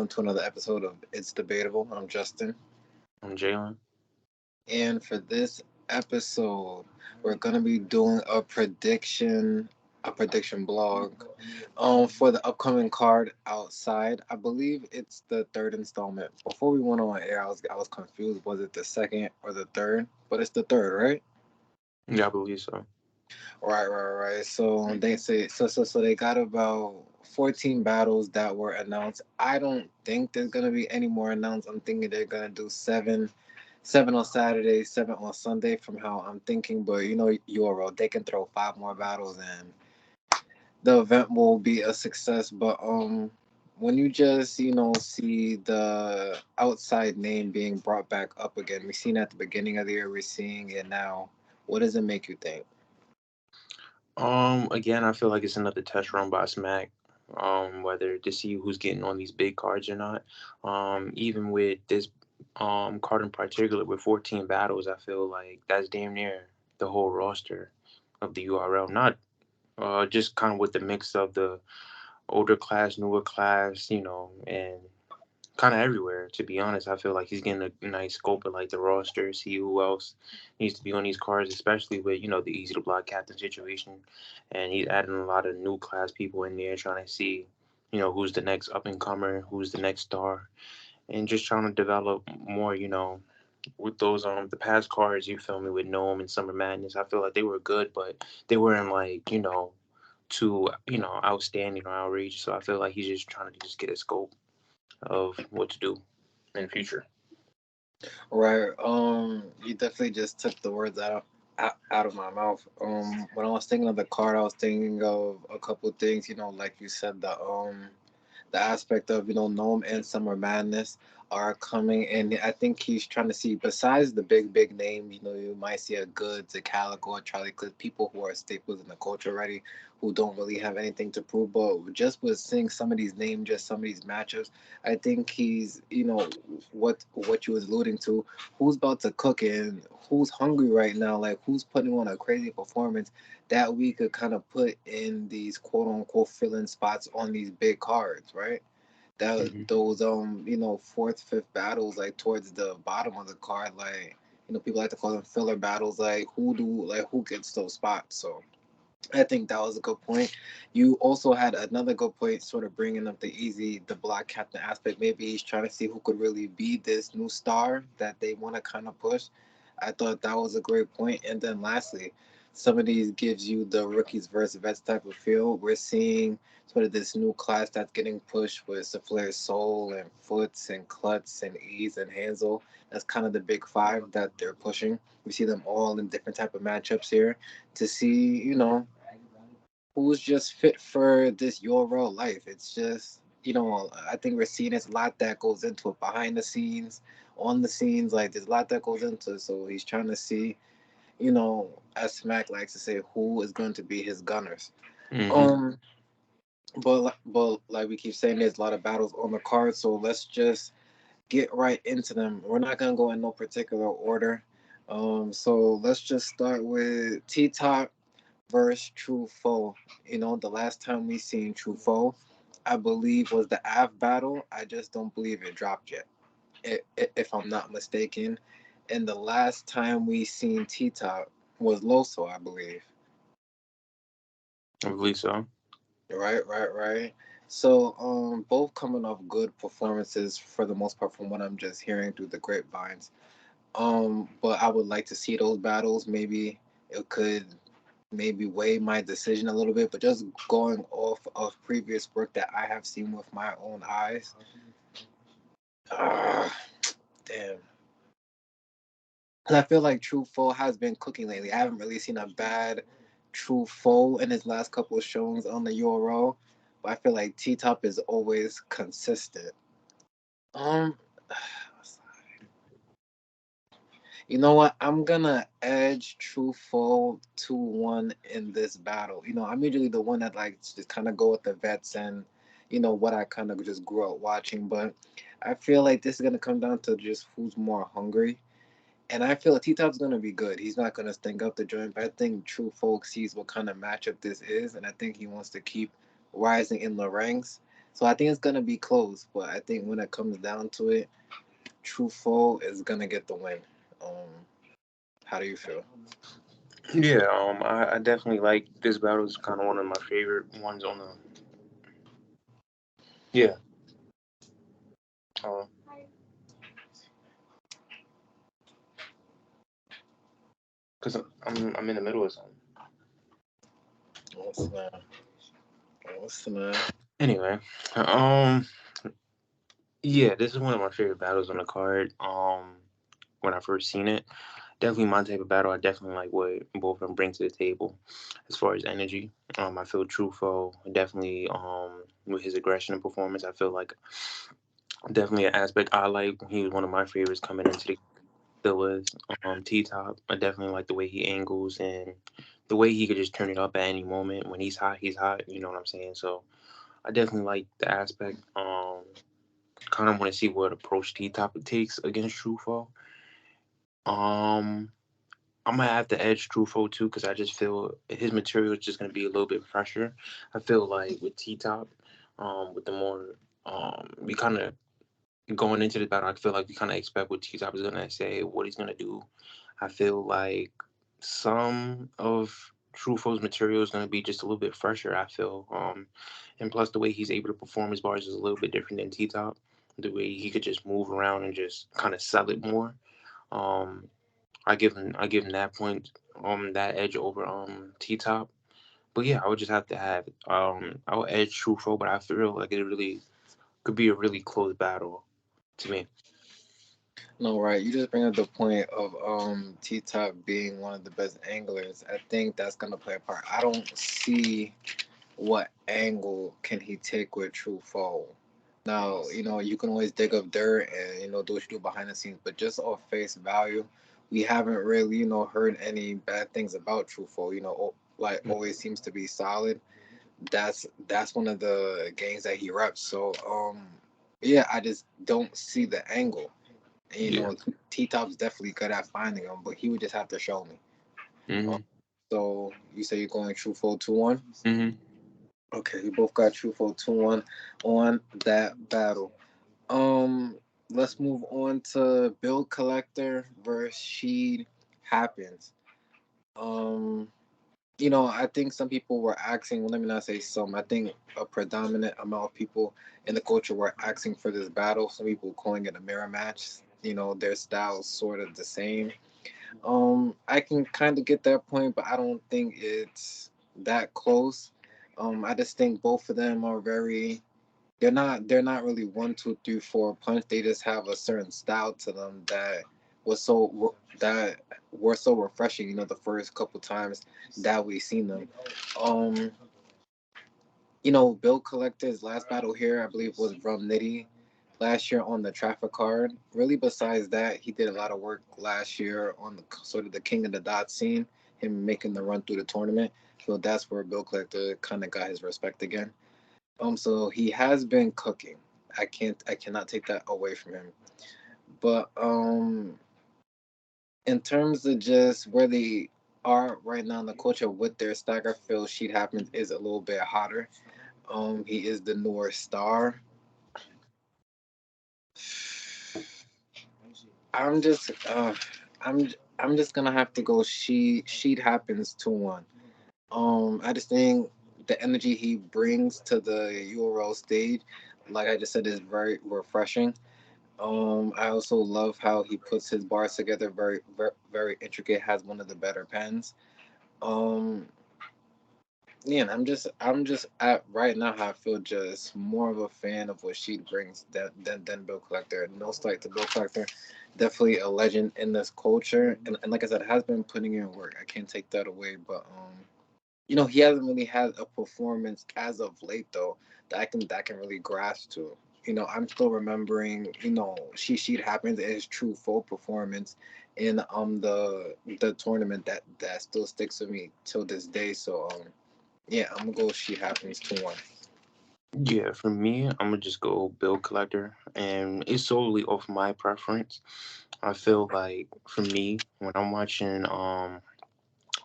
to another episode of It's Debatable. I'm Justin. I'm Jalen. And for this episode, we're gonna be doing a prediction blog for the upcoming card outside. I believe it's the third installment. Before we went on air, I was confused. Was it the second or the third? But it's the third, right? Yeah, I believe so. Right. So they say so they got about 14 battles that were announced. I don't think there's gonna be any more announced. I'm thinking they're gonna do seven on Saturday, seven on Sunday from how I'm thinking. But URL, they can throw five more battles and the event will be a success. But when you just see the outside name being brought back up again, we seen it at the beginning of the year, we're seeing it now. What does it make you think? Again, I feel like it's another test run by Smack. Whether to see who's getting on these big cards or not. Even with this card in particular with 14 battles, I feel like that's damn near the whole roster of the URL. Not just kind of with the mix of the older class, newer class, and kind of everywhere. To be honest, I feel like he's getting a nice scope of like the roster, see who else needs to be on these cards, especially with the easy to block captain situation, and he's adding a lot of new class people in there, trying to see who's the next up and comer, who's the next star, and just trying to develop more. With those the past cards, you feel me, with Gnome and Summer Madness, I feel like they were good, but they weren't like too outstanding or outrageous. So I feel like he's just trying to just get a scope of what to do in the future. Right. You definitely just took the words out of my mouth. When I was thinking of the card, I was thinking of a couple of things. Like you said, the aspect of Gnome and Summer Madness are coming, and I think he's trying to see besides the big name. You might see a Goods, a Calico, a Charlie Cliff, people who are staples in the culture already, who don't really have anything to prove. But just with seeing some of these names, just some of these matchups, I think he's what you was alluding to. Who's about to cook and who's hungry right now? Like who's putting on a crazy performance that we could kind of put in these quote unquote filling spots on these big cards, right? That Hmm. those fourth, fifth battles like towards the bottom of the card, like people like to call them filler battles. Like who gets those spots? So I think that was a good point. You also had another good point, sort of bringing up the block captain aspect. Maybe he's trying to see who could really be this new star that they want to kind of push. I thought that was a great point. And then lastly, some of these gives you the rookies versus vets type of feel. We're seeing sort of this new class that's getting pushed with Souffleur Soul and Foots and Klutz and Ease and Hansel. That's kind of the big five that they're pushing. We see them all in different type of matchups here to see, who's just fit for this your real life. It's just, I think we're seeing there's a lot that goes into it behind the scenes, on the scenes. Like there's a lot that goes into it. So he's trying to see, as Smack likes to say, who is going to be his gunners. Hmm. Um, but like we keep saying, there's a lot of battles on the card. So let's just get right into them. We're not gonna go in no particular order. So let's just start with T Top versus True Foe. The last time we seen True Foe, I believe, was the Av battle. I just don't believe it dropped yet, if I'm not mistaken. And the last time we seen T Top was Loso, I believe. I believe so. Right. So, both coming off good performances for the most part, from what I'm just hearing through the grapevines. But I would like to see those battles. Maybe it could maybe weigh my decision a little bit, but just going off of previous work that I have seen with my own eyes. ah, Damn. 'Cause I feel like True Foe has been cooking lately. I haven't really seen a bad True Foe in his last couple of showings on the URL, but I feel like T Top is always consistent. Um, You know what? I'm gonna edge Truthful 2-1 in this battle. I'm usually the one that likes to just kind of go with the vets and what I kind of just grew up watching. But I feel like this is gonna come down to just who's more hungry. And I feel like T Top's gonna be good. He's not gonna stink up the joint, but I think True Folk sees what kind of matchup this is, and I think he wants to keep rising in the ranks. So I think it's gonna be close, but I think when it comes down to it, True Foe is gonna get the win. Um, how do you feel? Yeah, I definitely like this battle. Is kind of one of my favorite ones on the. Yeah, um, cause I'm in the middle of something. What's the what's the Anyway, um, yeah, this is one of my favorite battles on the card. When I first seen it, definitely my type of battle. I definitely like what both of them bring to the table, as far as energy. I feel Trufo definitely with his aggression and performance. I feel like definitely an aspect I like. He was one of my favorites coming into the still with T Top. I definitely like the way he angles and the way he could just turn it up at any moment. When he's hot, he's hot. You know what I'm saying? So I definitely like the aspect. Kind of want to see what approach T Top takes against Trufo. Um, I'm gonna have to edge Trufo too because I just feel his material is just gonna be a little bit fresher. I feel like with T Top, with the more we kind of going into the battle, I feel like we kind of expect what T Top is gonna say, what he's gonna do. I feel like some of Trufo's material is gonna be just a little bit fresher. I feel, and plus the way he's able to perform his bars is a little bit different than T Top. The way he could just move around and just kind of sell it more. Um, I give him that point, that edge over T Top. But yeah, I would just have to have I would edge Trufo, but I feel like it really could be a really close battle to me. No, right. You just bring up the point of T Top being one of the best anglers. I think that's gonna play a part. I don't see what angle can he take with True Foe. Now, you can always dig up dirt and do what you do behind the scenes, but just off face value, we haven't really heard any bad things about True Foe. Like always seems to be solid. That's one of the games that he reps. So yeah, I just don't see the angle. And, Yeah. T Top's definitely good at finding them, but he would just have to show me. Um, Mhm. so you say you're going True Foe 2-1? Mhm. Okay, we both got True Foe 2-1 on that battle. Um, let's move on to Bill Collector versus Sheed Happens. Um, I think some people were asking, well, let me not say some, I think a predominant amount of people in the culture were asking for this battle. Some people calling it a mirror match. Their styles sort of the same. I can kind of get that point, but I don't think it's that close. I just think both of them are very. They're not really 1, 2, 3, 4 punch. They just have a certain style to them that were so refreshing. The first couple times that we seen them. Um, Bill Collector's last battle here, I believe, was from Nitty last year on the traffic card. Really, besides that, he did a lot of work last year on the sort of the King of the Dot scene, him making the run through the tournament. So that's where Bill Collector kind of got his respect again. So he has been cooking. I cannot take that away from him. But in terms of just where they are right now in the culture with their stagger feel sheet happens is a little bit hotter. He is the newer star. I'm just I'm I'm just gonna have to go sheet happens 2-1. I just think the energy he brings to the URL stage, like I just said, is very refreshing. I also love how he puts his bars together very, very, very intricate. Has one of the better pens. Um, yeah, and I'm just at right now how I feel just more of a fan of what she brings than Bill Collector. No slight to Bill Collector, definitely a legend in this culture, and like I said, has been putting in work. I can't take that away, but he hasn't really had a performance as of late though that can really grasp to. I'm still remembering, she happens as true full performance in the tournament that still sticks with me till this day. So yeah, I'm gonna go she happens 2-1. Yeah, for me, I'm gonna just go Bill Collector, and it's solely off my preference. I feel like for me, when I'm watching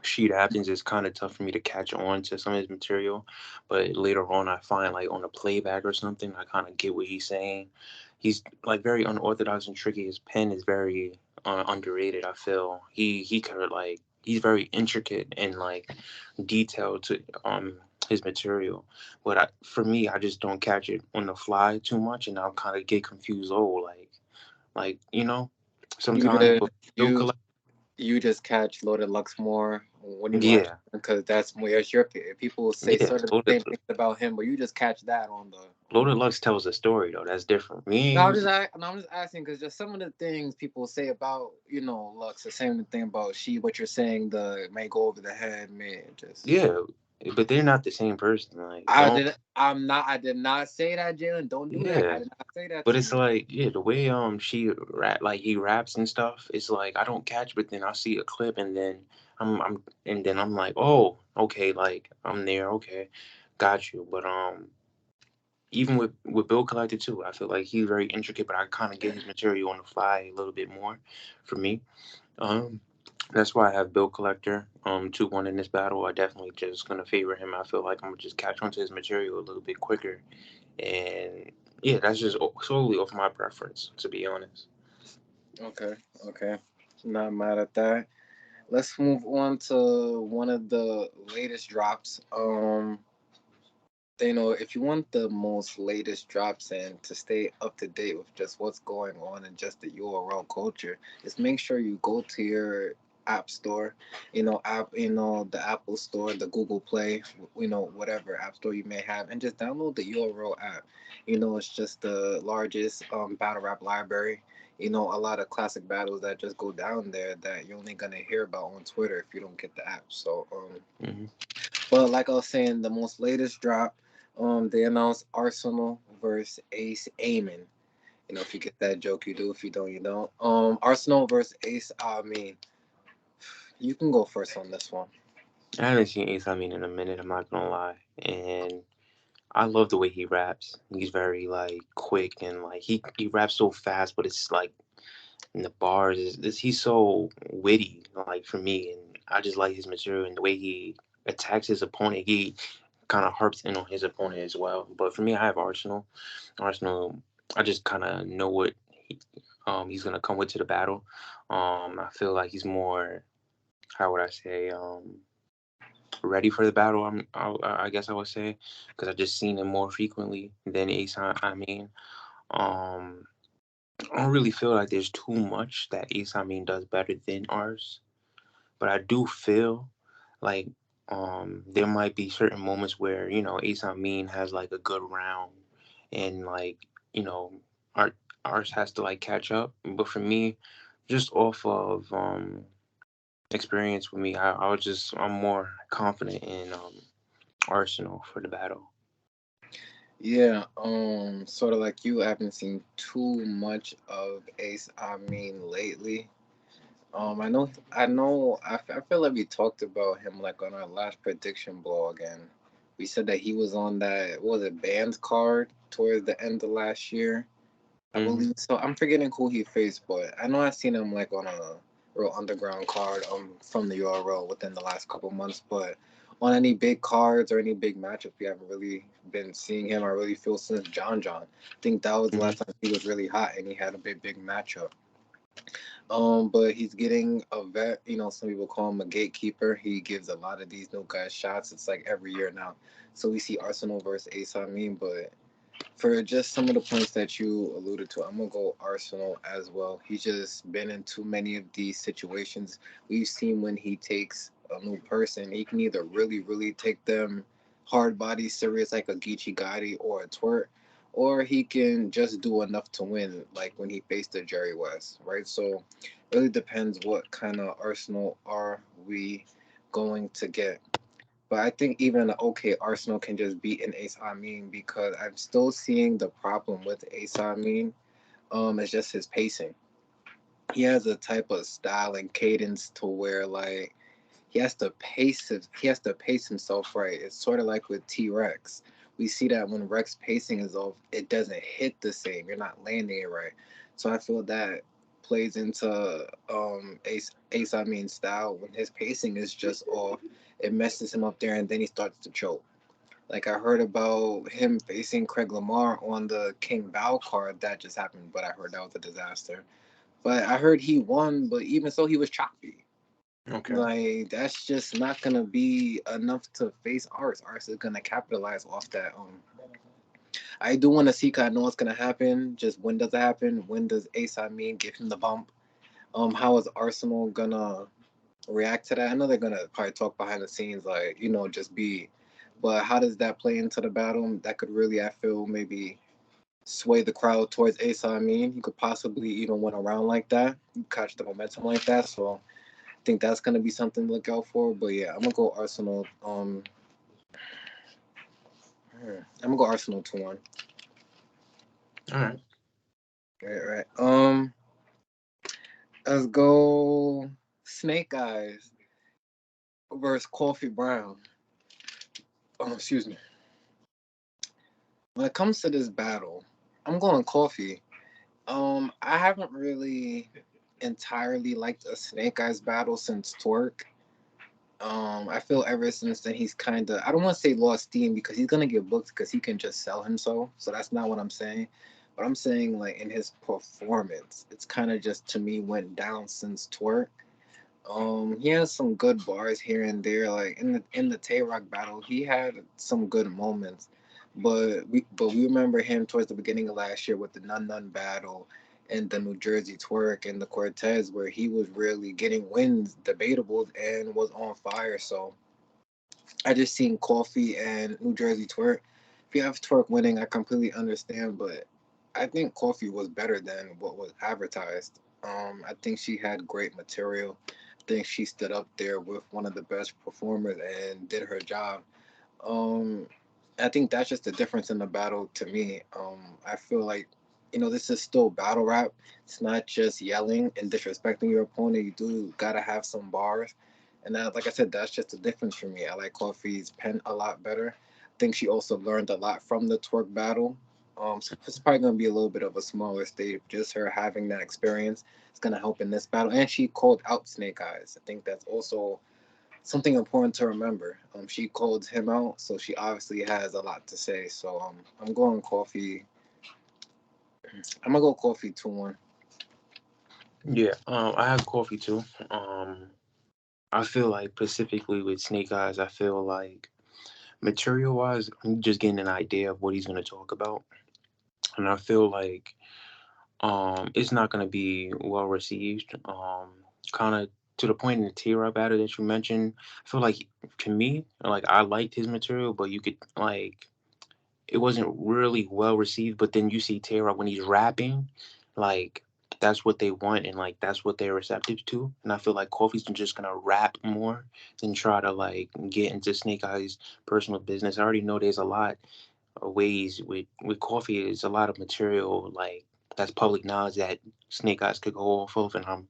sheet happens, it's kind of tough for me to catch on to some of his material. But later on, I find like on a playback or something, I kind of get what he's saying. He's like very unorthodox and tricky. His pen is very underrated. I feel he could like he's very intricate and like detailed to his material. But for me, I just don't catch it on the fly too much, and I'll kind of get confused. Oh, like You sometimes. did But Bill you you just catch Loaded Lux more when you watch yeah, because that's more it's your people say yeah, sort of the same things about him, but you just catch that on Loaded the. Lux tells a story though. That's different. No, Me, I'm just asking because just some of the things people say about Lux, the same thing about she. What you're saying, the may go over the head, may just. yeah, but they're not the same person. Like, I don't, did. I'm not. I did not say that, Jalen. Don't do that. I yeah. did not say that But to it's you. like, yeah, the way she rap, like he raps and stuff. It's like I don't catch, but then I see a clip and then I'm like, oh, okay, like I'm there, okay, got you. But even with Bill Collector too, I feel like he's very intricate, but I kind of get his material on the fly a little bit more for me. Um, that's why I have Bill Collector 2-1 in this battle. I definitely just gonna favor him. I feel like I'm gonna just catch on to his material a little bit quicker, and yeah, that's just solely off my preference, to be honest. Okay. Okay. Not mad at that. Let's move on to one of the latest drops. If you want the most latest drops and to stay up to date with just what's going on in just the URL culture, just make sure you go to your app store, the Apple Store, the Google Play, whatever app store you may have, and just download the URL app. It's just the largest battle rap library. A lot of classic battles that just go down there that you're only gonna hear about on Twitter if you don't get the app. So Hmm. but like I was saying, the most latest drop, they announced Arsenal versus Ace Aiming. If you get that joke, you do. If you don't, you don't. Arsenal versus Ace. I mean, you can go first on this one. I haven't seen Ace I mean in a minute. I'm not gonna lie, and I love the way he raps. He's very like quick and like he raps so fast, but it's like in the bars is he's so witty like for me, and I just like his material and the way he attacks his opponent. He kind of harps in on his opponent as well. But for me, I have Arsenal. Arsenal, I just kind of know what he's gonna come with to the battle. I feel like he's more, how would I say, ready for the battle. I guess I would say, because I just seen him more frequently than Ace. I mean, um, I don't really feel like there's too much that Ace I mean does better than ours, but I do feel like there might be certain moments where Ace I mean has like a good round, and like you know our ours has to like catch up. But for me, just off of experience with me, I'm more confident in Arsenal for the battle. Yeah, sort of like you, I haven't seen too much of Ace. I mean, lately. I feel like we talked about him like on our last prediction blog, and we said that he was on that what was it band card towards the end of last year. I Hmm. believe so. I'm forgetting who he faced, but I know I seen him like on a real underground card from the URL within the last couple months. But on any big cards or any big matchup, we haven't really been seeing him. I really feel since John John. I think that was the Hmm. last time he was really hot and he had a big matchup. But he's getting a vet. Some people call him a gatekeeper. He gives a lot of these new guys shots. It's like every year now. So we see Arsenal versus Ace. I mean, but for just some of the points that you alluded to, I'm gonna go Arsenal as well. He's just been in too many of these situations. We've seen when he takes a new person, he can either really take them hard body serious like a Geechee Gotti or a Twerk, or he can just do enough to win, like when he faced the Jerry West, right? So really depends what kind of Arsenal are we going to get. But I think even an okay Arsenal can just beat an Ace Amin because I'm still seeing the problem with Ace Amin. It's just his pacing. He has a type of style and cadence to where like he has to pace himself right. It's sort of like with T Rex. We see that when Rex pacing is off, it doesn't hit the same. You're not landing it right. So I feel that. plays into Ace I mean style. When his pacing is just off, it messes him up there, and then he starts to choke. Like I heard about him facing Craig Lamar on the King Bao card that just happened, but I heard that was a disaster. But I heard he won, but even so, he was choppy. Okay. Like that's just not gonna be enough to face Ars. Ars is gonna capitalize off that. I do want to see. 'Cause I know what's gonna happen. Just when does it happen? When does Ace I mean give him the bump? How is Arsenal gonna react to that? I know they're gonna probably talk behind the scenes, like just be. But how does that play into the battle? That could really, I feel, maybe sway the crowd towards Ace I mean. You could possibly even win a round like that, catch the momentum like that. So I think that's gonna be something to look out for. But yeah, I'm gonna go Arsenal. I'm gonna go Arsenal 2-1. All right. Right, right. Let's go Snake Eyes versus Coffee Brown. Oh, excuse me. When it comes to this battle, I'm going Coffee. I haven't really entirely liked a Snake Eyes battle since Twerk. I feel ever since then he's kind of, I don't want to say lost steam because he's gonna get booked because he can just sell himself. So that's not what I'm saying. But I'm saying like in his performance, it's kind of just to me went down since Twerk. He has some good bars here and there. Like in the Tay Rock battle, he had some good moments, but we remember him towards the beginning of last year with the Nun Nun battle and the New Jersey Twerk and the Cortez, where he was really getting wins, debatable, and was on fire. So I just seen Coffee and New Jersey Twerk. If you have Twerk winning, I completely understand, but I think Coffee was better than what was advertised. I think she had great material. I think she stood up there with one of the best performers and did her job. Um, I think that's just the difference in the battle to me. I feel like, this is still battle rap. It's not just yelling and disrespecting your opponent. You do gotta have some bars. And that, like I said, that's just the difference for me. I like Coffee's pen a lot better. I think she also learned a lot from the twerk battle. So it's probably gonna be a little bit of a smaller stage. Just her having that experience is gonna help in this battle. And she called out Snake Eyes. I think that's also something important to remember. She called him out, so she obviously has a lot to say. So I'm going Coffee. I'm gonna go Coffee 2-1. Yeah. I have coffee too. I feel like specifically with Snake Eyes, I feel like material wise, I'm just getting an idea of what he's gonna talk about, and I feel like it's not gonna be well received. Kind of to the point in the T-Rock battle that you mentioned, I feel like to me, like I liked his material, but you could like it wasn't really well received. But then you see Tay-Rock when he's rapping, like that's what they want and like that's what they're receptive to. And I feel like Coffee's just gonna rap more than try to like get into Snake Eyes' personal business. I already know there's a lot of ways with Coffee. Is a lot of material like that's public knowledge that Snake Eyes could go off of, and I'm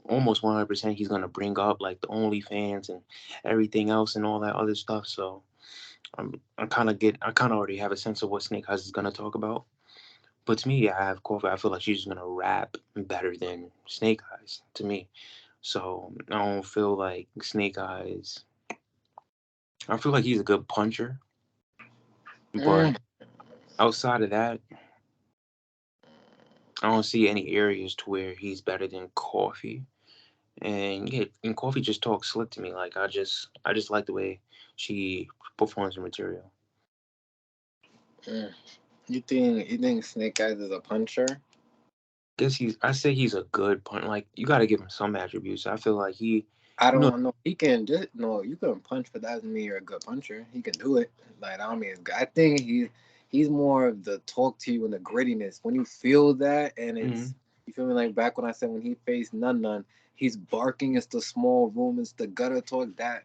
almost 100% he's gonna bring up like the OnlyFans and everything else and all that other stuff. So I kind of already have a sense of what Snake Eyes is gonna talk about. But to me, I have Coffee. I feel like she's gonna rap better than Snake Eyes to me. So I don't feel like Snake Eyes. I feel like he's a good puncher, but Mm, outside of that, I don't see any areas to where he's better than Coffee. And yeah, and Coffee just talks slick to me. Like I just like the way she performs her material. mm. You think Snake Eyes is a puncher? Guess I say he's a good puncher. Like you got to give him some attributes. I feel like I you know, don't know. He can just no. You can punch, but that doesn't mean you're a good puncher. He can do it. Like I don't mean. I think he's more of the talk to you and the grittiness. When you feel that, and mhm. it's you feel me like back when I said when he faced Nun Nun, he's barking. It's the small room. It's the gutter talk that.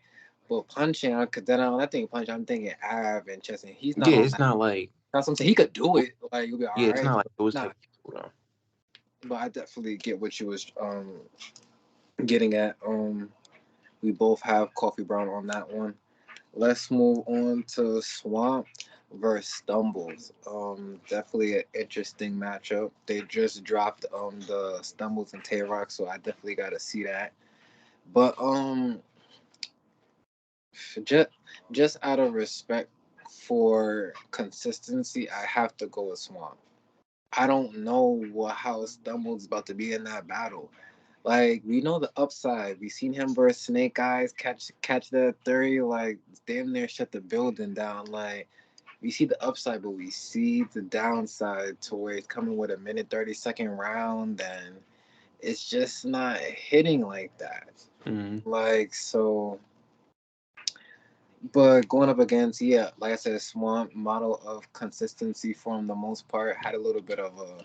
But punching, cause then I think punch. I'm thinking Av and chest, and he's not Yeah, on it's that. not like That's what I'm saying. He could do it. Like you'll be all yeah, it's right. not like those Nah, type of people though. but I definitely get what you was getting at. We both have Coffee Brown on that one. Let's move on to Swamp. versus Stumbles. Definitely an interesting matchup. They just dropped the Stumbles and Tay Rock, so I definitely got to see that. But just out of respect for consistency, I have to go with Swamp. I don't know how Stumbles about to be in that battle. Like we know the upside. We seen him versus Snake Eyes catch that 30, like damn near shut the building down. Like we see the upside, but we see the downside to where it's coming with a minute 30-second round, and it's just not hitting like that. Mm-hmm. Like so, but going up against, yeah, like I said, Swamp model of consistency for the most part had a little bit of a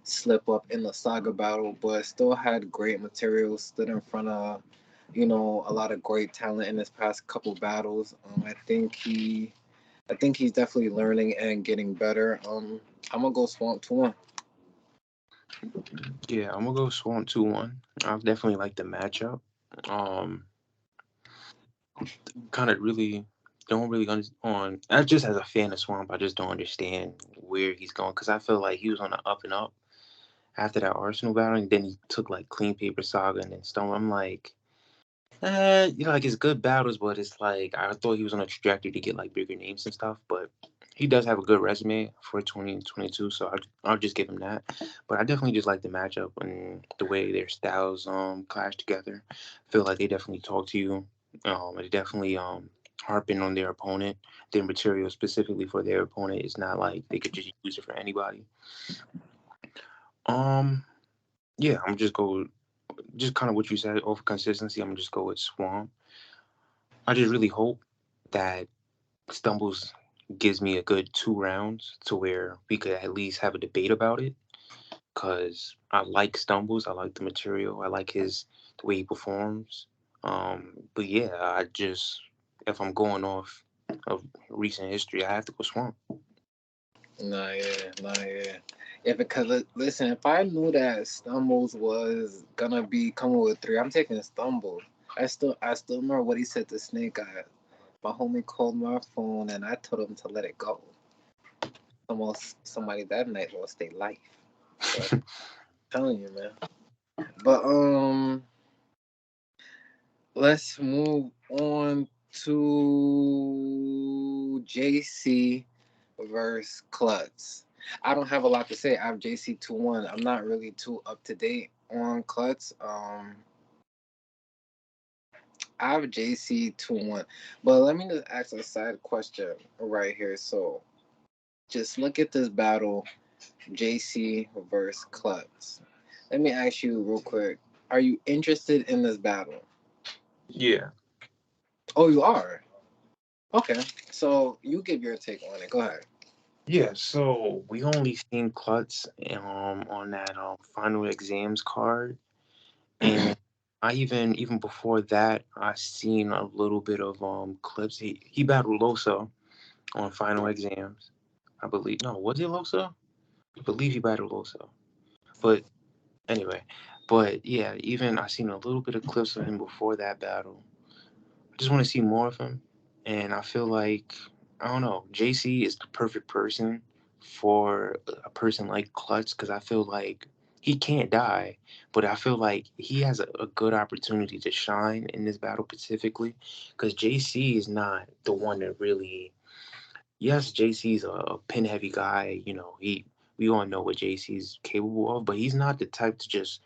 slip up in the Saga battle, but still had great material. Stood in front of, a lot of great talent in his past couple battles. I think he's definitely learning and getting better. I'm gonna go Swamp 2-1. Yeah, I'm gonna go Swamp 2-1. I definitely like the matchup. Um, kind of really don't really on. I just as a fan of Swamp, I just don't understand where he's going because I feel like he was on the up and up after that Arsenal battle, and then he took like Clean Paper Saga and then Stone. I'm like, like it's good battles, but it's like I thought he was on a trajectory to get like bigger names and stuff. But he does have a good resume for 2022, so I'll just give him that. But I definitely just like the matchup and the way their styles clash together. I feel like they definitely talk to you. They definitely harping on their opponent. Their material specifically for their opponent is not like they could just use it for anybody. Um, yeah, I'm just go just kind of what you said over consistency. I'm gonna just go with Swamp. I just really hope that Stumbles gives me a good 2 rounds to where we could at least have a debate about it. Cause I like Stumbles, I like the material, I like the way he performs. But yeah, I just if I'm going off of recent history, I have to go Swamp. Nah, yeah, nah, yeah. Yeah, because listen, if I knew that Stumbles was gonna be coming with three, I'm taking Stumbles. I still remember what he said to Snake Eyes. My homie called my phone and I told him to let it go. Almost somebody that night lost their life. So I'm telling you, man. But let's move on to JC versus Klutz. I don't have a lot to say. I have JC 2-1. I'm not really too up to date on Klutz. I have JC 2-1. But let me just ask a side question right here. So just look at this battle, JC versus Klutz. Let me ask you real quick. Are you interested in this battle? Yeah. Oh, you are? Okay. So you give your take on it. Go ahead. Yeah, so we only seen Klutz on that final exams card. And I even before that, I seen a little bit of clips. He battled Loso on final exams. I believe no, was it Loso? I believe he battled Loso. But anyway, but yeah, even I seen a little bit of clips of him before that battle. I just want to see more of him, and I feel like I don't know. JC is the perfect person for a person like Clutch because I feel like he can't die, but I feel like he has a good opportunity to shine in this battle specifically because JC is not the one that really. Yes, JC's a pin heavy guy. We all know what JC's capable of, but he's not the type to just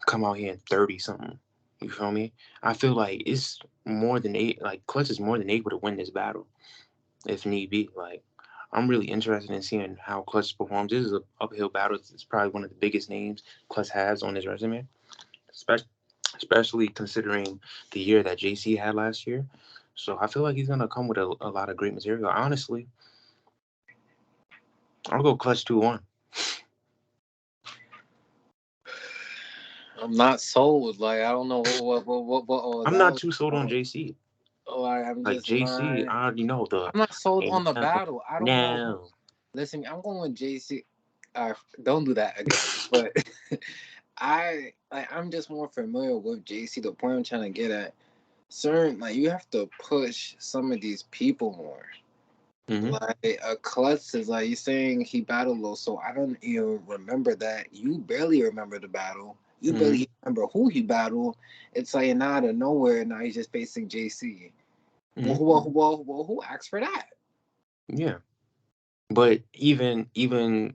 come out here and 30 something. You feel me? I feel like it's more than eight. Like Clutch is more than able to win this battle if need be. Like I'm really interested in seeing how Clutch performs. This is an uphill battle. It's probably one of the biggest names Clutch has on his resume, especially considering the year that JC had last year. So I feel like he's gonna come with a lot of great material. Honestly, I'll go Clutch 2-1. I'm not sold. Like I don't know what all I'm that not was too sold on about. JC. Like I'm Like just JC, not. I already know the I'm not sold ain't on the nothing. battle. I don't know. No. Listen, I'm going with JC. Don't do that again. But I'm just more familiar with JC. The point I'm trying to get at, certain like you have to push some of these people more. Mm-hmm. Like a Klutz is like you're saying he battled low, so I don't even remember that. You barely remember the battle. You Mm-hmm. barely remember who he battled. It's like now out of nowhere. Now he's just facing JC. Mm-hmm. Who asked for that? Yeah. But even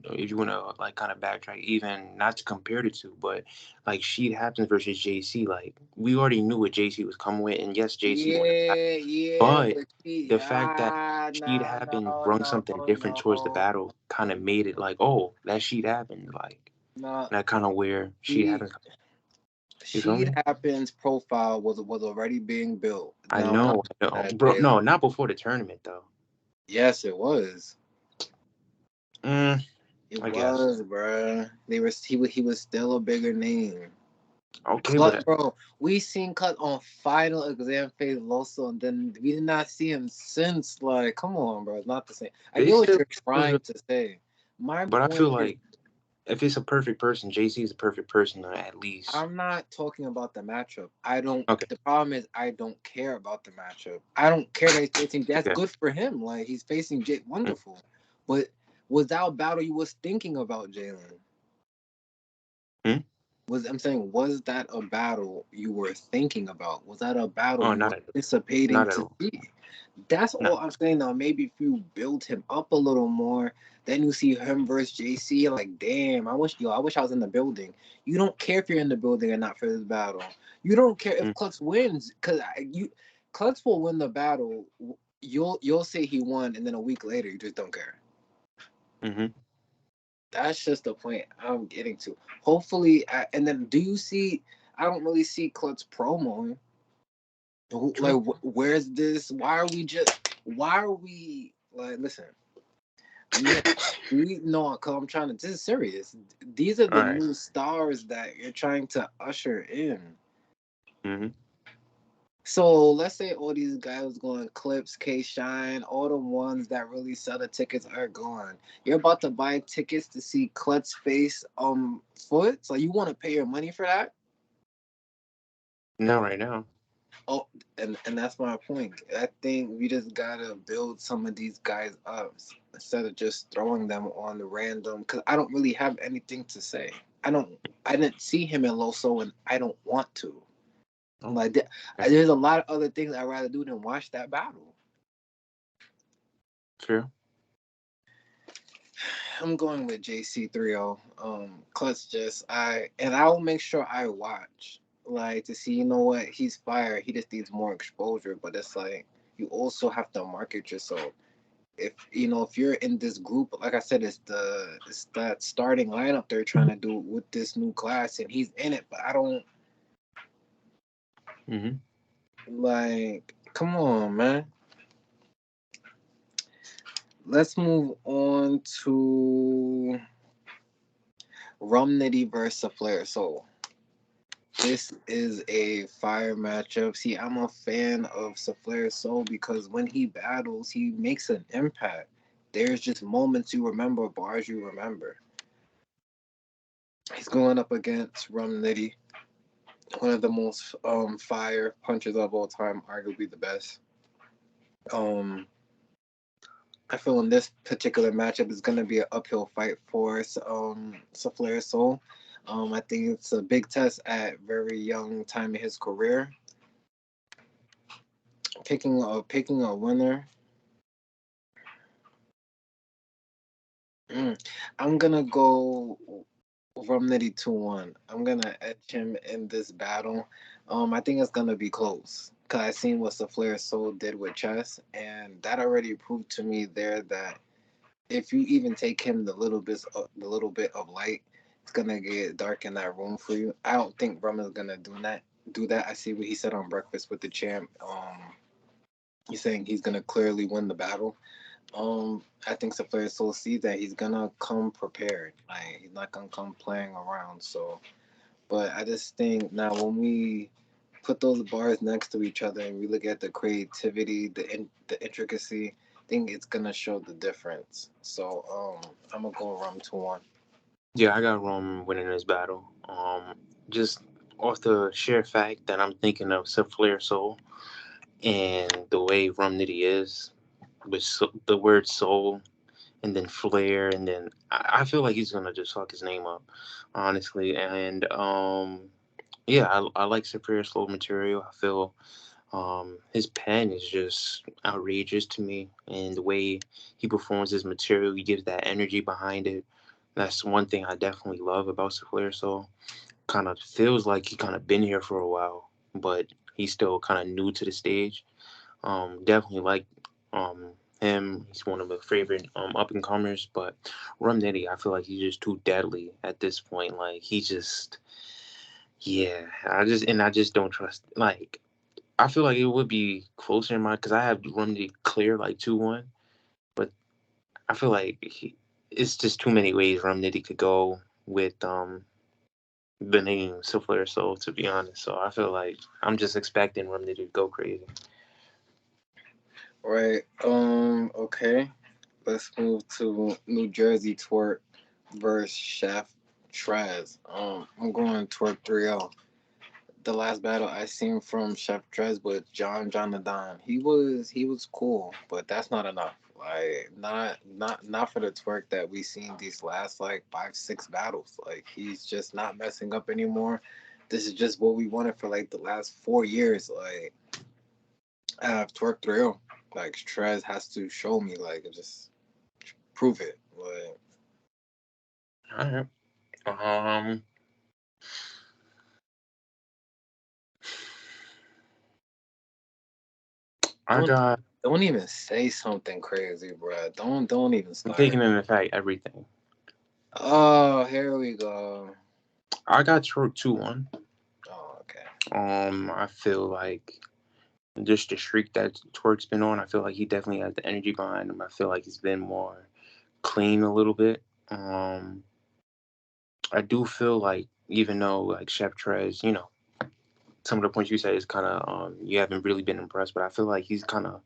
if you wanna like kind of backtrack, even not to compare the two, but like Sheet Happens versus JC, like we already knew what JC was coming with, and yes, JC won the battle. Yeah, yeah, But but he the fact that Sheet nah, Happens no, brung no, something different towards the no, battle kind of made it like, oh, that Sheet Happens, like no. that kind of where Sheet She Happens. You feel She'd me? Happens profile was already being built. Now not I know, that bro. Jalen. No, not before the tournament though. Yes, it was. Mm, It I guess. was, bruh. He was still a bigger name. Okay, Cut, but bro. We seen Cut on final exam phase Loso, and then we did not see him since. Like, come on, bro. It's not the same. I they get what said you're it was trying to say. My but I feel point is, like if it's a perfect person, JC is a perfect person at least. I'm not talking about the matchup. I don't. Okay. The problem is, I don't care about the matchup. I don't care that he's facing. That's Okay. good for him. Like he's facing Jay. Wonderful. But was that battle you was thinking about, Jalen? Hmm? I'm saying, was that a battle you were thinking about? Was that a battle Oh, you were not at all. anticipating Not at to all. see? That's No. all I'm saying. Now, maybe if you build him up a little more, then you see him versus JC. Like, damn, I wish I was in the building. You don't care if you're in the building or not for this battle. You don't care if Mm, Klutz wins because Klutz will win the battle. You'll say he won, and then a week later you just don't care. mm-hmm. That's just the point I'm getting to. Hopefully, and then do you see? I don't really see Klutz promo. Like, True. where's this? Why are we just? Why are we like? Listen, we we know because I'm trying to. This is serious. These are All the right. new stars that you're trying to usher in. Mm-hmm. So let's say all these guys going Clips, K Shine, all the ones that really sell the tickets are gone. You're about to buy tickets to see Klutz face foot. So you want to pay your money for that? Not right now. Oh, and that's my point. I think we just gotta build some of these guys up instead of just throwing them on the random. Because I don't really have anything to say. I don't. I didn't see him in Loso, and I don't want to. Oh, Like, okay. there's a lot of other things I'd rather do than watch that battle. True. I'm going with JC30. Clutch just I'll make sure I watch like to see. You know what? He's fire. He just needs more exposure. But it's like you also have to market yourself. If you're in this group, like I said, it's that starting lineup they're trying to do with this new class, and he's in it. But I don't Mm-hmm. like. Come on, man. Let's move on to Rum Nitty versus Flair Soul. This is a fire matchup. See, I'm a fan of Saflair Soul because when he battles, he makes an impact. There's just moments you remember, bars you remember. He's going up against Rum Nitty, one of the most fire punchers of all time, arguably the best. Um, I feel in this particular matchup is going to be an uphill fight for Saflair Soul. I think it's a big test at very young time in his career. Picking a winner. Mm. I'm gonna go Romnity 2-1. I'm gonna etch him in this battle. I think it's gonna be close. Cause I seen what Flair Soul did with chess, and that already proved to me there that if you even take him the little bit of light, it's gonna get dark in that room for you. I don't think Rum is gonna do that. I see what he said on Breakfast with the Champ. He's saying he's gonna clearly win the battle. I think Safari Soul sees that he's gonna come prepared. Like he's not gonna come playing around. So, but I just think now when we put those bars next to each other and we look at the creativity, the intricacy, I think it's gonna show the difference. So, I'm gonna go Rum 2-1. Yeah, I got Rome winning this battle. Just off the sheer fact that I'm thinking of Sir Flair Soul and the way Rum Nitty is. with the word soul, and then flair, and then I feel like he's gonna just fuck his name up, honestly. And yeah, I like Superior Slow material. I feel his pen is just outrageous to me, and the way he performs his material, he gives that energy behind it. That's one thing I definitely love about Flair Soul. Kind of feels like he kind of been here for a while, but he's still kind of new to the stage. Definitely like um him. He's one of my favorite up and comers. But Rum Nitty, I feel like he's just too deadly at this point. Like he just, yeah. I just don't trust. Like I feel like it would be closer in my because I have Rum Nitty clear like 2-1, but I feel like it's just too many ways Rum Nitty could go with the name Souffleur Soul, to be honest. So I feel like I'm just expecting Rum Nitty to go crazy. Right. Okay. Let's move to New Jersey Twerk versus Chef Trez. I'm going Twerk 3-0. The last battle I seen from Chef Trez with John Jonathan. He was cool, but that's not enough. Like not for the Twerk that we seen these last like 5 6 battles. Like he's just not messing up anymore. This is just what we wanted for like the last 4 years. Like I have Twerk 3-0. Like Trez has to show me like just prove it. Like All right. Um, I don't got. don't even say something crazy, bro. Don't even I'm start. taking into effect everything. Oh, here we go. I got Twerk 2-1. Oh, okay. I feel like just the streak that Twerk's been on, I feel like he definitely has the energy behind him. I feel like he's been more clean a little bit. I do feel like even though like Chef Trez, some of the points you said is kind of you haven't really been impressed, but I feel like he's kind of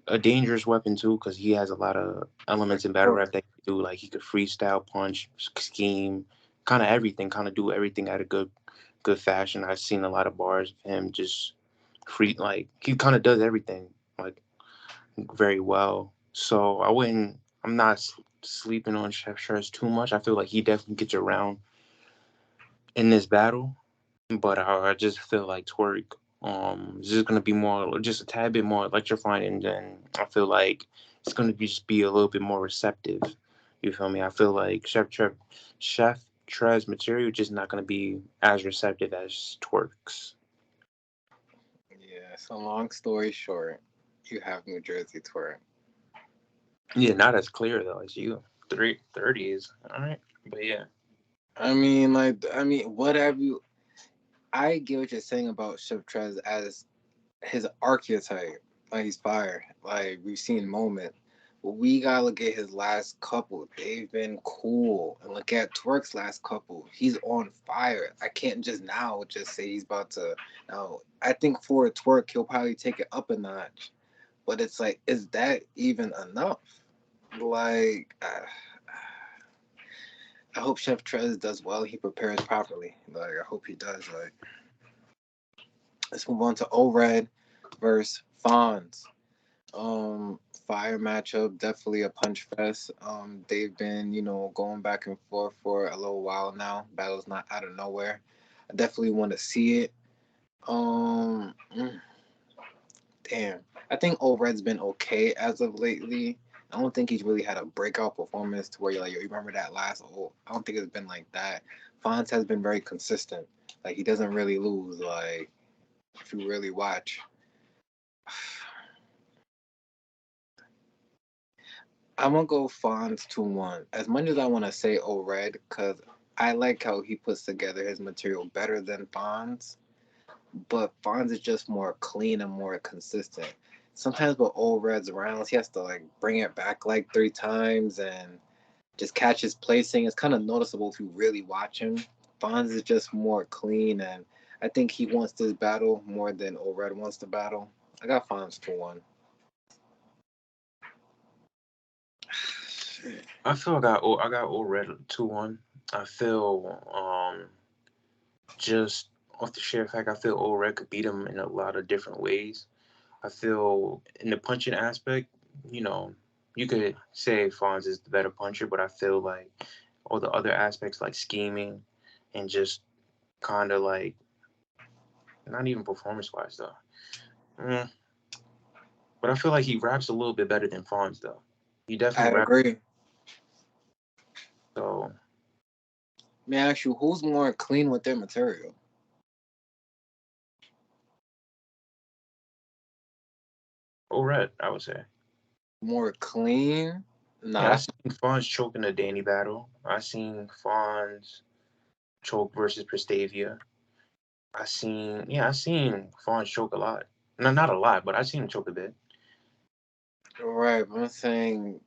a dangerous weapon too because he has a lot of For elements in battle sure. rap that he can do. Like he could freestyle, punch, scheme, kind of everything, kind of do everything at a good fashion. I've seen a lot of bars of him just free, like he kind of does everything like very well. So I wouldn't. I'm not sleeping on Chef Trez too much. I feel like he definitely gets around in this battle, but I just feel like Twerk is just gonna be more, just a tad bit more electrifying, and then I feel like it's gonna just be a little bit more receptive. You feel me? I feel like Chef Trez material just not gonna be as receptive as Twerk's. Yeah. So long story short, you have New Jersey Twerk. Yeah, not as clear though as you. 330 is all right, but yeah. What have you? I get what you're saying about Chef Trez as his archetype. Like he's fire. Like we've seen moment. But we gotta look at his last couple. They've been cool. And look at Twerk's last couple. He's on fire. I can't just now just say he's about to. Now I think for Twerk, he'll probably take it up a notch. But it's like, is that even enough? Like, I hope Chef Trez does well. He prepares properly. Like, I hope he does. Like, let's move on to O-Red versus Fonz. Fire matchup, definitely a punch fest. They've been, going back and forth for a little while now. Battle's not out of nowhere. I definitely want to see it. Damn. I think Old Red's been okay as of lately. I don't think he's really had a breakout performance to where you're like, you remember that last old. I don't think it's been like that. Fonz has been very consistent. Like he doesn't really lose. Like if you really watch. I'm gonna go Fonz 2-1. As much as I wanna say O Red, because I like how he puts together his material better than Fonz, but Fonz is just more clean and more consistent. Sometimes with old Red's rounds, he has to like bring it back like 3 times and just catch his placing. It's kind of noticeable if you really watch him. Fonz is just more clean, and I think he wants this battle more than old Red wants the battle. I got Fonz 2-1. I feel I got all red 2-1. I feel just off the sheer fact I feel Old Red could beat him in a lot of different ways. I feel in the punching aspect, you know, you could say Fonz is the better puncher, but I feel like all the other aspects like scheming and just kind of like not even performance wise though. Mm, but I feel like he raps a little bit better than Fonz though. He I definitely raps. agree. So May I ask you, who's more clean with their material? Red, I would say. More clean? Yeah, I Nah. seen Fonz choking the Danny battle. I seen Fonz choke versus Prestavia. I seen Fonz choke a lot. No, not a lot, but I seen him choke a bit. Right, but I'm saying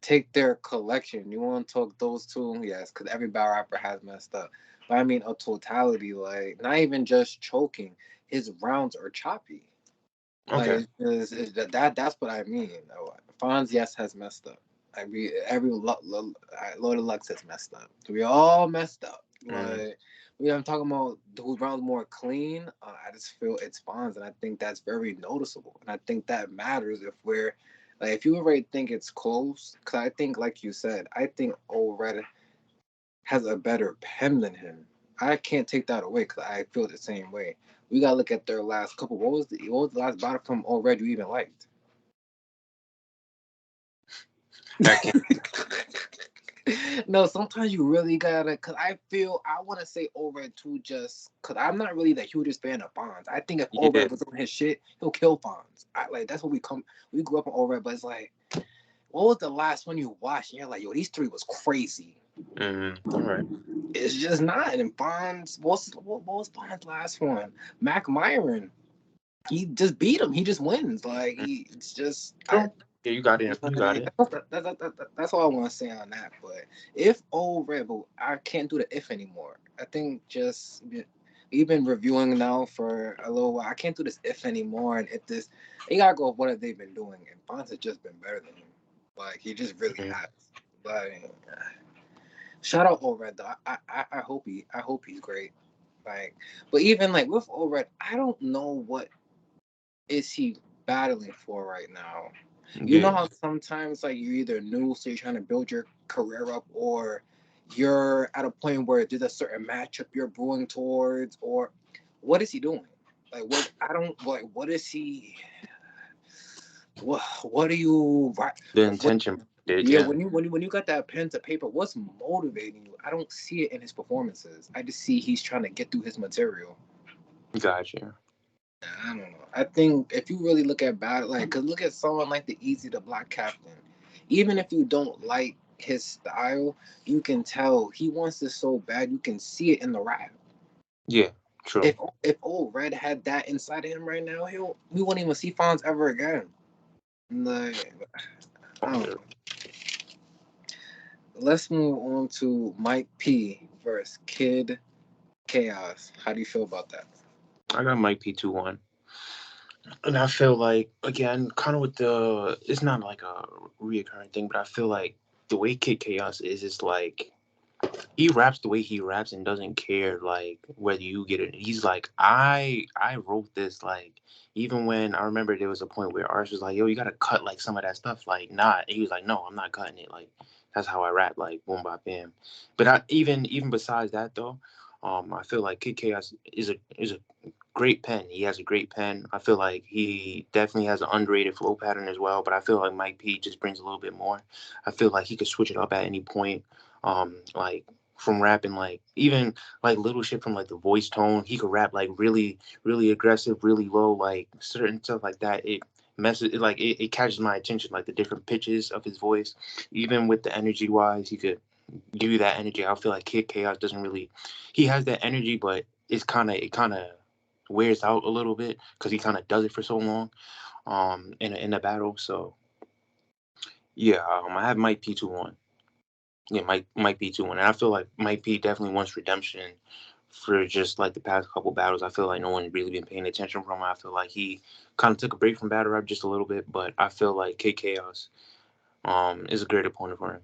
take their collection. You want to talk those two? Yes, because every battle rapper has messed up. But I mean, a totality, like, not even just choking. His rounds are choppy. Like, Okay. that's what I mean. Fonz, yes, has messed up. Lord of Lux has messed up. We all messed up. Mm, Like, I'm talking about whose rounds more clean. I just feel it's Fonz, and I think that's very noticeable. And I think that matters if we're like, if you already think it's close, because I think, like you said, I think Red has a better pen than him. I can't take that away because I feel the same way. We gotta look at their last couple. What was the last battle from Red you even liked? I can't. No, sometimes you really gotta. Cause I want to say Red too, just cause I'm not really the hugest fan of Bonds. I think if Yeah. Red was on his shit, he'll kill Bonds. Like that's what we grew up on Red, but it's like, what was the last one you watched? And you're like, yo, these three was crazy. All right. It's just not. And Bonds, what was Bonds' last one? Mac Myron. He just beat him. He just wins. Like Mm, it's just true. Yeah, you got it. You got like, it. that's all I want to say on that. But if Rebel, I can't do the if anymore. I think just we've been reviewing now for a little while. I can't do this if anymore. And if this, you gotta go with what have they been doing. And Bonds has just been better than him. Like he just really Mm, has. Like shout out Red though. I hope he's great. Like, but even like with Red, I don't know what is he battling for right now. You know yeah. how sometimes like you're either new, so you're trying to build your career up, or you're at a point where there's a certain matchup you're brewing towards, or what is he doing? Like what I don't like. What is he? What are you? The What? intention did, Yeah, yeah. when you got that pen to paper, what's motivating you? I don't see it in his performances. I just see he's trying to get through his material. Got you. I don't know. I think if you really look at battle, like, cause look at someone like the Easy the Block Captain. Even if you don't like his style, you can tell he wants this so bad. You can see it in the rap. Yeah, true. If old Red had that inside of him right now, we wouldn't even see Fonz ever again. Like, I don't know. Let's move on to Mike P versus Kid Chaos. How do you feel about that? I got Mike P 2-1. And I feel like again, kind of with the it's not like a reoccurring thing, but I feel like the way Kid Chaos is like he raps the way he raps and doesn't care like whether you get it. He's like, I wrote this like even when I remember there was a point where Arch was like, yo, you gotta cut like some of that stuff. Like, nah. And he was like, no, I'm not cutting it. Like, that's how I rap, like boom bop bam. But even besides that though, I feel like Kid Chaos is a great pen. He has a great pen. I feel like he definitely has an underrated flow pattern as well. But I feel like Mike P just brings a little bit more. I feel like he could switch it up at any point. Like from rapping, like even like little shit from like the voice tone, he could rap like really, really aggressive, really low, like certain stuff like that. It messes it like it catches my attention, like the different pitches of his voice. Even with the energy wise, he could give you that energy. I feel like Kid Chaos doesn't really. He has that energy, but it kind of wears out a little bit because he kind of does it for so long in a battle. So yeah, I have Mike P 2-1. Yeah, Mike P 2-1, and I feel like Mike P definitely wants redemption for just like the past couple battles. I feel like no one really been paying attention from him. I feel like he kind of took a break from battle rap just a little bit, but I feel like K Chaos is a great opponent for him.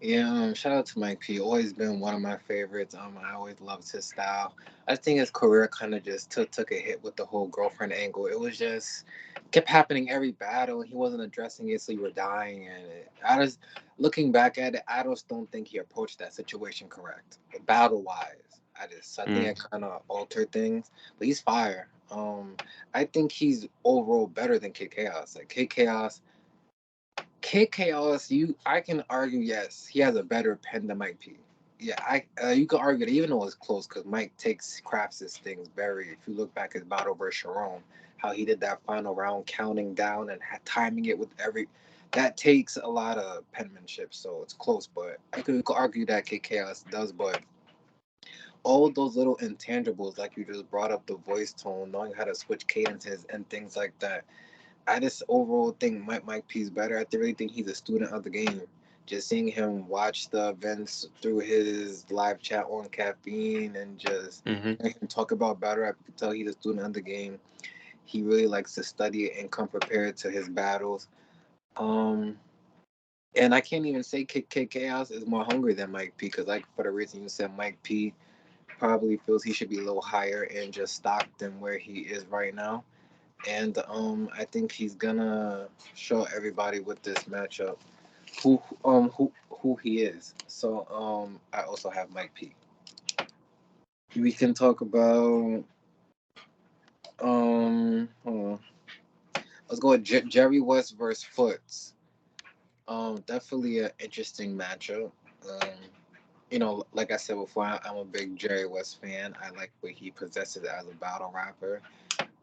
Yeah, shout out to Mike P. Always been one of my favorites. I always loved his style. I think his career kind of just took a hit with the whole girlfriend angle. It was just kept happening every battle. He wasn't addressing it, so you were dying. And I just looking back at it, I just don't think he approached that situation correct, battle wise. I think I Mm. kind of altered things, but he's fire. I think he's overall better than Kid Chaos. Like Kid Chaos, I can argue yes, he has a better pen than Mike P. Yeah, I you could argue that even though it's close, because Mike crafts his things very. If you look back at battle versus Sharon, how he did that final round, counting down and timing it with every, that takes a lot of penmanship. So it's close, but you could argue that Kid Chaos does. But all those little intangibles, like you just brought up, the voice tone, knowing how to switch cadences and things like that, I just overall think Mike P's better. I really think he's a student of the game. Just seeing him watch the events through his live chat on caffeine and just Hmm. hearing him talk about battle, I can tell he's a student of the game. He really likes to study it and come prepared to his battles. Um, and I can't even say Kid Chaos is more hungry than Mike P, because like for the reason you said, Mike P probably feels he should be a little higher and just stocked than where he is right now. And I think he's gonna show everybody with this matchup who he is. So I also have Mike P. We can talk about hold on. Let's go with Jerry West versus Foots. Definitely an interesting matchup. Um, like I said before, I'm a big Jerry West fan. I like what he possesses as a battle rapper.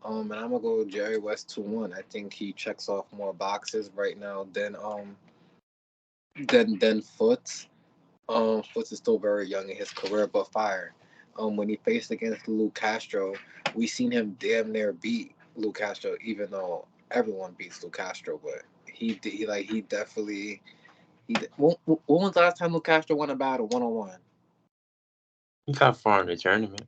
And I'm gonna go with Jerry West 2-1. I think he checks off more boxes right now than Foots. Foots is still very young in his career, but fire. When he faced against Lou Castro, we seen him damn near beat Lou Castro, even though everyone beats Lou Castro, but he definitely when was the last time Lou Castro won a battle 1-on-1? He got far in the tournament.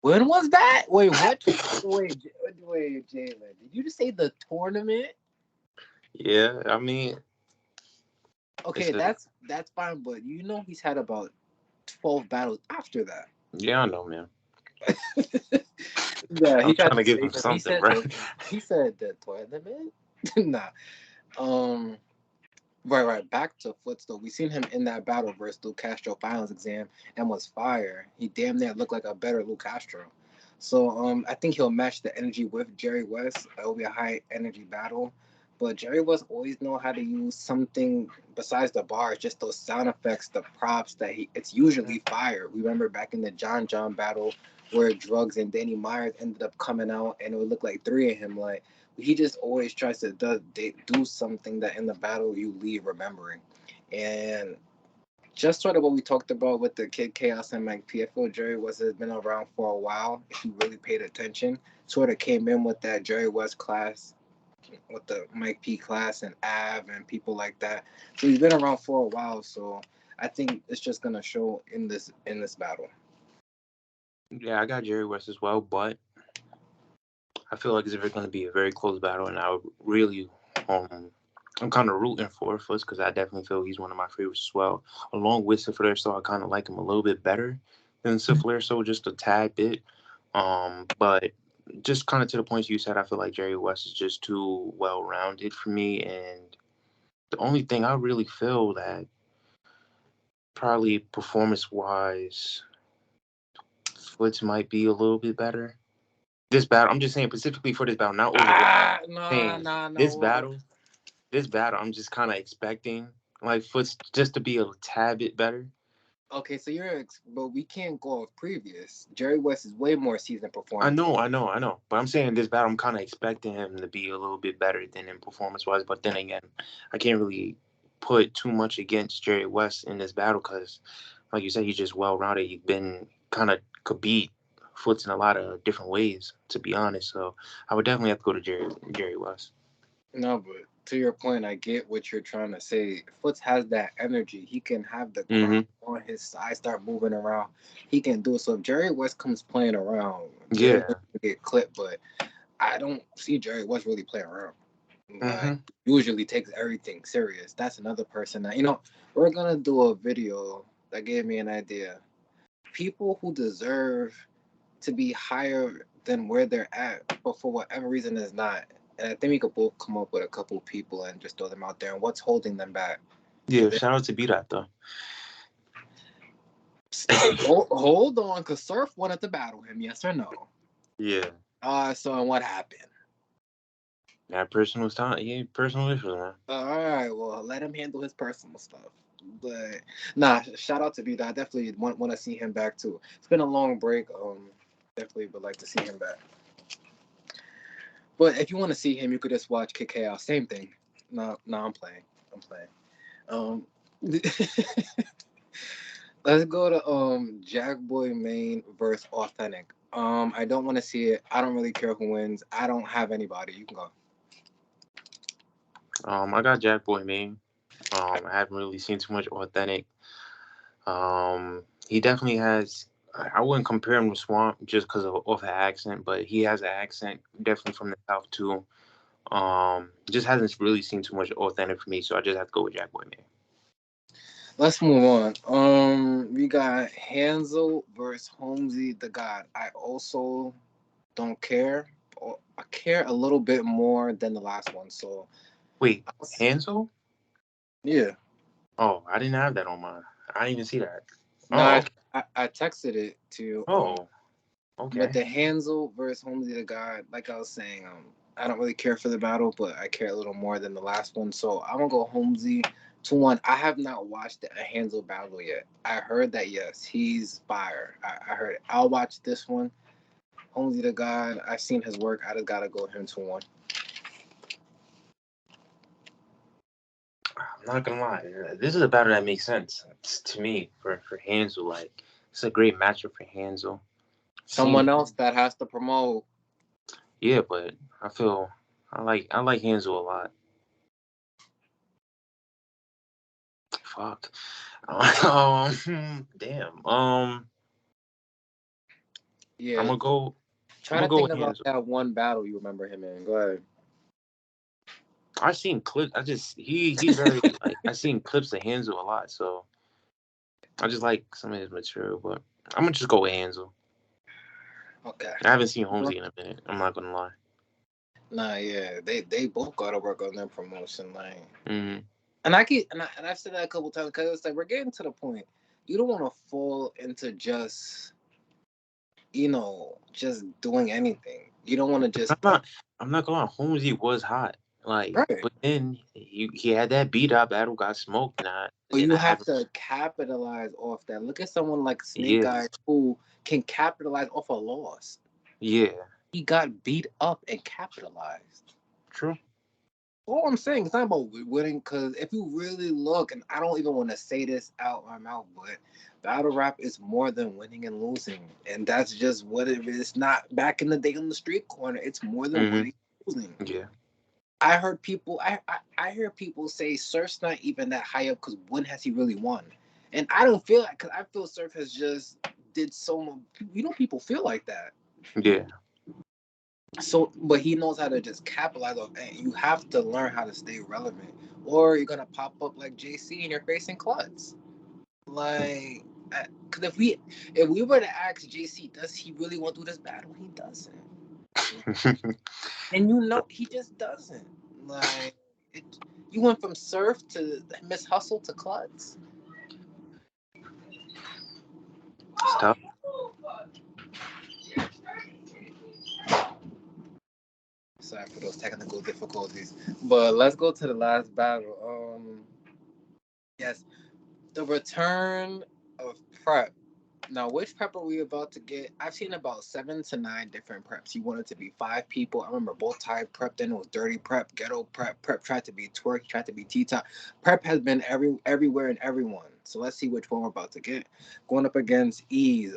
When was that? Wait, what? Wait, Jalen. Did you just say the tournament? Yeah, I mean, Okay, it's a that's fine, but he's had about 12 battles after that. yeah, I know, man. Yeah, he I'm tried trying to to give him save him. He something, said right? the tournament. Nah. Um. Right. Back to Foots though. We seen him in that battle versus Lou Castro finals exam and was fire. He damn near looked like a better Lou Castro. So I think he'll match the energy with Jerry West. It'll be a high energy battle. But Jerry West always know how to use something besides the bars, just those sound effects, the props that it's usually fire. Remember back in the John battle where Drugs and Danny Myers ended up coming out and it would look like three of him. Like he just always tries to do something that in the battle you leave remembering. And just sort of what we talked about with the Kid Chaos and Mike P. I feel Jerry West has been around for a while. If you really paid attention, sort of came in with that Jerry West class, with the Mike P class and Av and people like that. So he's been around for a while. So I think it's just gonna show in this battle. Yeah, I got Jerry West as well, but I feel like it's going to be a very close battle, and I would really, um, I'm kind of rooting for Foots because I definitely feel he's one of my favorites as well. Along with Sifler, so I kind of like him a little bit better than Sifler, so just a tad bit. But just kind of to the points you said, I feel like Jerry West is just too well rounded for me, and the only thing I really feel that probably performance wise, Foots might be a little bit better. This battle, I'm just saying specifically for this battle, not overall. No, Saying no, this no. battle, this battle, I'm just kind of expecting like Foots just to be a tad bit better. Okay, so but we can't go off previous. Jerry West is way more seasoned performance. I know. But I'm saying this battle, I'm kind of expecting him to be a little bit better than him performance wise. But then again, I can't really put too much against Jerry West in this battle because, like you said, he's just well rounded. He's been kind of could beat Foots in a lot of different ways, to be honest. So I would definitely have to go to Jerry West. No, but to your point, I get what you're trying to say. Foots has that energy. He can have the crowd Mm-hmm. on his side, start moving around. He can do it. So if Jerry West comes playing around, Jerry West Yeah. will get clipped. But I don't see Jerry West really playing around. Like Mm-hmm. usually takes everything serious. That's another person that we're gonna do a video that gave me an idea. People who deserve to be higher than where they're at, but for whatever reason is not. And I think we could both come up with a couple people and just throw them out there and what's holding them back. Yeah, shout out to B Dot though. Hold on, because Surf wanted to battle him, yes or no? Yeah. So and what happened? That personal time, yeah, personal issues, man. All right, well, let him handle his personal stuff. But nah, shout out to B. I definitely want to see him back too. It's been a long break. Definitely would like to see him back. But if you want to see him, you could just watch Kick Chaos. Same thing. No, no, I'm playing. I'm playing. Um, let's go to Jack Boy Main versus Authentic. I don't want to see it. I don't really care who wins. I don't have anybody. You can go. I got Jack Boy Main. I haven't really seen too much authentic. He definitely has. I wouldn't compare him to Swamp just because of the accent, but he has an accent definitely from the south too. Just hasn't really seen too much authentic for me, so I just have to go with Jack Boy Man. Let's move on. We got Hansel versus Holmesy the God. I also don't care. I care a little bit more than the last one. So, Wait, Hansel? yeah. Oh, I didn't have that on mine. I didn't even see that. No, Oh, okay. I texted it to you. Oh, But okay. the Hansel versus Holmesy the God, like I was saying, I don't really care for the battle, but I care a little more than the last one. So I'm gonna go Holmesy 2-1. I have not watched a Hansel battle yet. I heard that yes, he's fire. I heard it. I'll watch this one. Holmesy the God. I've seen his work. I just gotta go him 2-1. I'm not gonna lie. This is a battle that makes sense to me for Hansel. Like, it's a great matchup for Hansel. Seen, Someone else that has to promote. yeah, but I feel I like Hansel a lot. Fuck. Damn. I'm Yeah, gonna go. I'm try gonna to go think with about Hansel. that one battle you remember him in. Go ahead. I've seen clips. He's very like I've seen clips of Hansel a lot, so I just like some of his material. But I'm gonna just go with Hansel. Okay. I haven't seen Holmesy in a minute. I'm not gonna lie. Nah, yeah, they both gotta work on their promotion, like. Hmm. And I keep and I've said that a couple times because it's like we're getting to the point. You don't want to fall into just just doing anything. You don't want to I'm just put not. I'm not gonna lie. Holmesy was hot. Like, right. but then he had that beat up battle, got smoked, not, and But then you I have haven't. to capitalize off that. Look at someone like Snake Yeah. Eyes who can capitalize off a loss. Yeah. He got beat up and capitalized. True. All I'm saying it's not about winning because if you really look, and I don't even want to say this out my mouth, but battle rap is more than winning and losing, and that's just what it is. It's not back in the day on the street corner. It's more than Hmm. winning and losing. Yeah. I heard people, I hear people say Surf's not even that high up because when has he really won? And I don't feel like because I feel Surf has just did so much. People feel like that. Yeah. So, but he knows how to just capitalize on it. You have to learn how to stay relevant, or you're gonna pop up like JC and you're facing Klutz. Like, because if we were to ask JC, does he really want to do this battle? He doesn't, and he just doesn't. Like, it, you went from Surf to Miss Hustle to Klutz. It's tough. Sorry for those technical difficulties, but let's go to the last battle. Yes, the return of Prep. Now, which prep are we about to get? I've seen about 7 to 9 different preps. You wanted to be 5 people. I remember both type prep. Then it was dirty prep, ghetto prep. Prep tried to be twerk, tried to be T-top. Prep has been everywhere and everyone. So let's see which one we're about to get. Going up against Ease.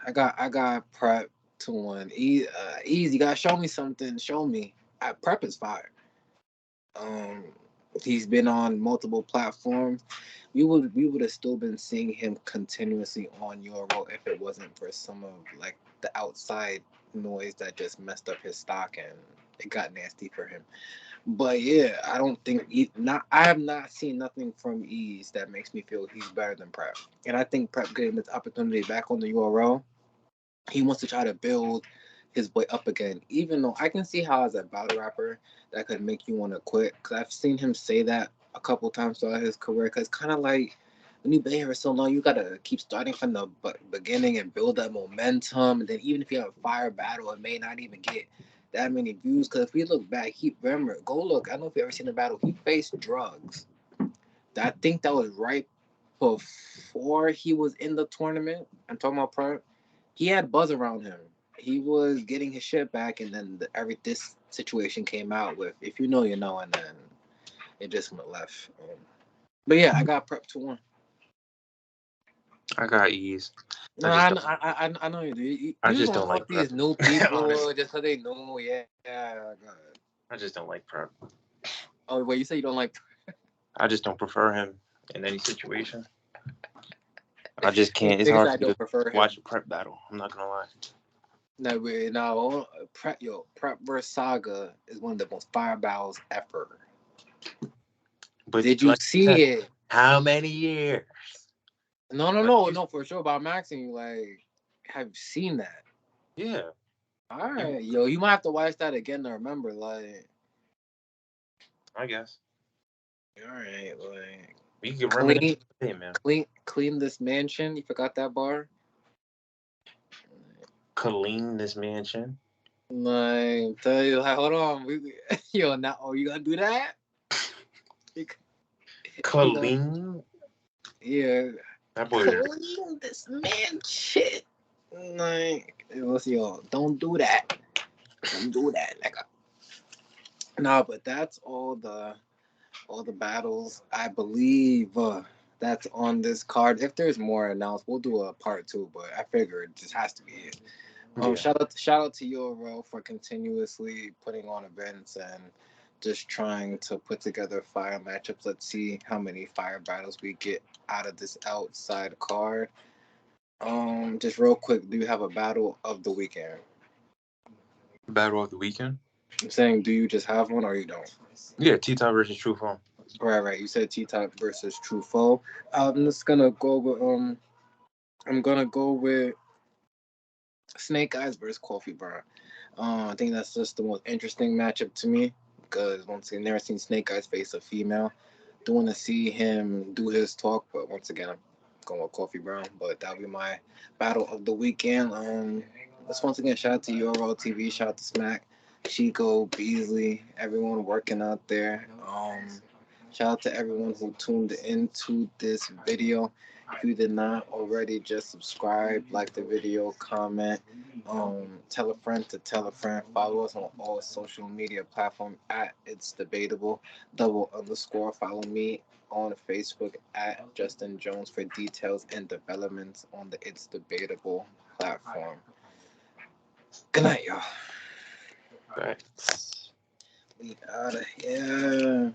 I got prep 2-1. Ease, you gotta show me something. Show me. Prep is fire. Um, he's been on multiple platforms. We would have still been seeing him continuously on Euro if it wasn't for some of like the outside noise that just messed up his stock and it got nasty for him. But yeah, I don't think I have not seen nothing from Ease that makes me feel he's better than Prep. And I think Prep getting this opportunity back on the URL, he wants to try to build his way up again. Even though I can see how as a battle rapper that could make you want to quit, because I've seen him say that a couple times throughout his career. Because kind of like when you've been here for so long, you gotta keep starting from the beginning and build that momentum. And then even if you have a fire battle, it may not even get that many views. Because if we look back, he remember go look. I don't know if you ever seen the battle. He faced drugs. I think that was right before he was in the tournament. I'm talking about Prep. He had buzz around him. He was getting his shit back, and then this situation came out with if you know, you know, and then it just went left. But yeah, I got Prep 2-1. I got Ease. No, I know you do. I You just just don't don't like fuck Prep. these new people Honestly, just so they know. Yeah, go ahead. I just don't like Prep. Oh wait, you say you don't like? I just don't prefer him in any situation. I just can't. It's Niggas hard I for me to don't prefer watch him. a Prep battle. I'm not gonna lie. No, wait, no, Prep versus Saga is one of the most fire battles ever. But Did you like I see said, it? how many years? Like No, for sure. But I'm asking you, like, have you seen that? yeah. All You, right, yo, you might have to watch that again to remember. Like, I guess all right, like, we can reminisce clean, today, man. clean this mansion. You forgot that bar. Clean this mansion. Like, tell you, like, hold on, yo, now, oh, you gonna do that? You, you gonna, Clean. yeah, That boy is clean this mansion. Like, let's yo, don't do that. Don't do that, nigga. No, but that's all the battles. I believe that's on this card. If there's more announced, we'll do a part two. But I figure it just has to be it. yeah. Shout out to Euro for continuously putting on events and just trying to put together fire matchups. Let's see how many fire battles we get out of this outside card. Just real quick, do you have a battle of the weekend? Battle of the weekend. I'm saying, do you just have one or you don't? Yeah, T-Top versus True Phone. Right. You said T Top versus True Foe. I'm just gonna go with I'm gonna go with Snake Eyes versus Coffee Brown. I think that's just the most interesting matchup to me because once again, never seen Snake Eyes face a female. Don't want to see him do his talk, but once again, I'm going with Coffee Brown. But that'll be my battle of the weekend. Let's once again shout out to Euro TV, shout out to Smack, Chico, Beasley, everyone working out there. Shout out to everyone who tuned into this video. If you did not already, just subscribe, like the video, comment, tell a friend to tell a friend. Follow us on all social media platforms at It's Debatable. _. Follow me on Facebook at Justin Jones for details and developments on the It's Debatable platform. Good night, y'all. Right. We out of here.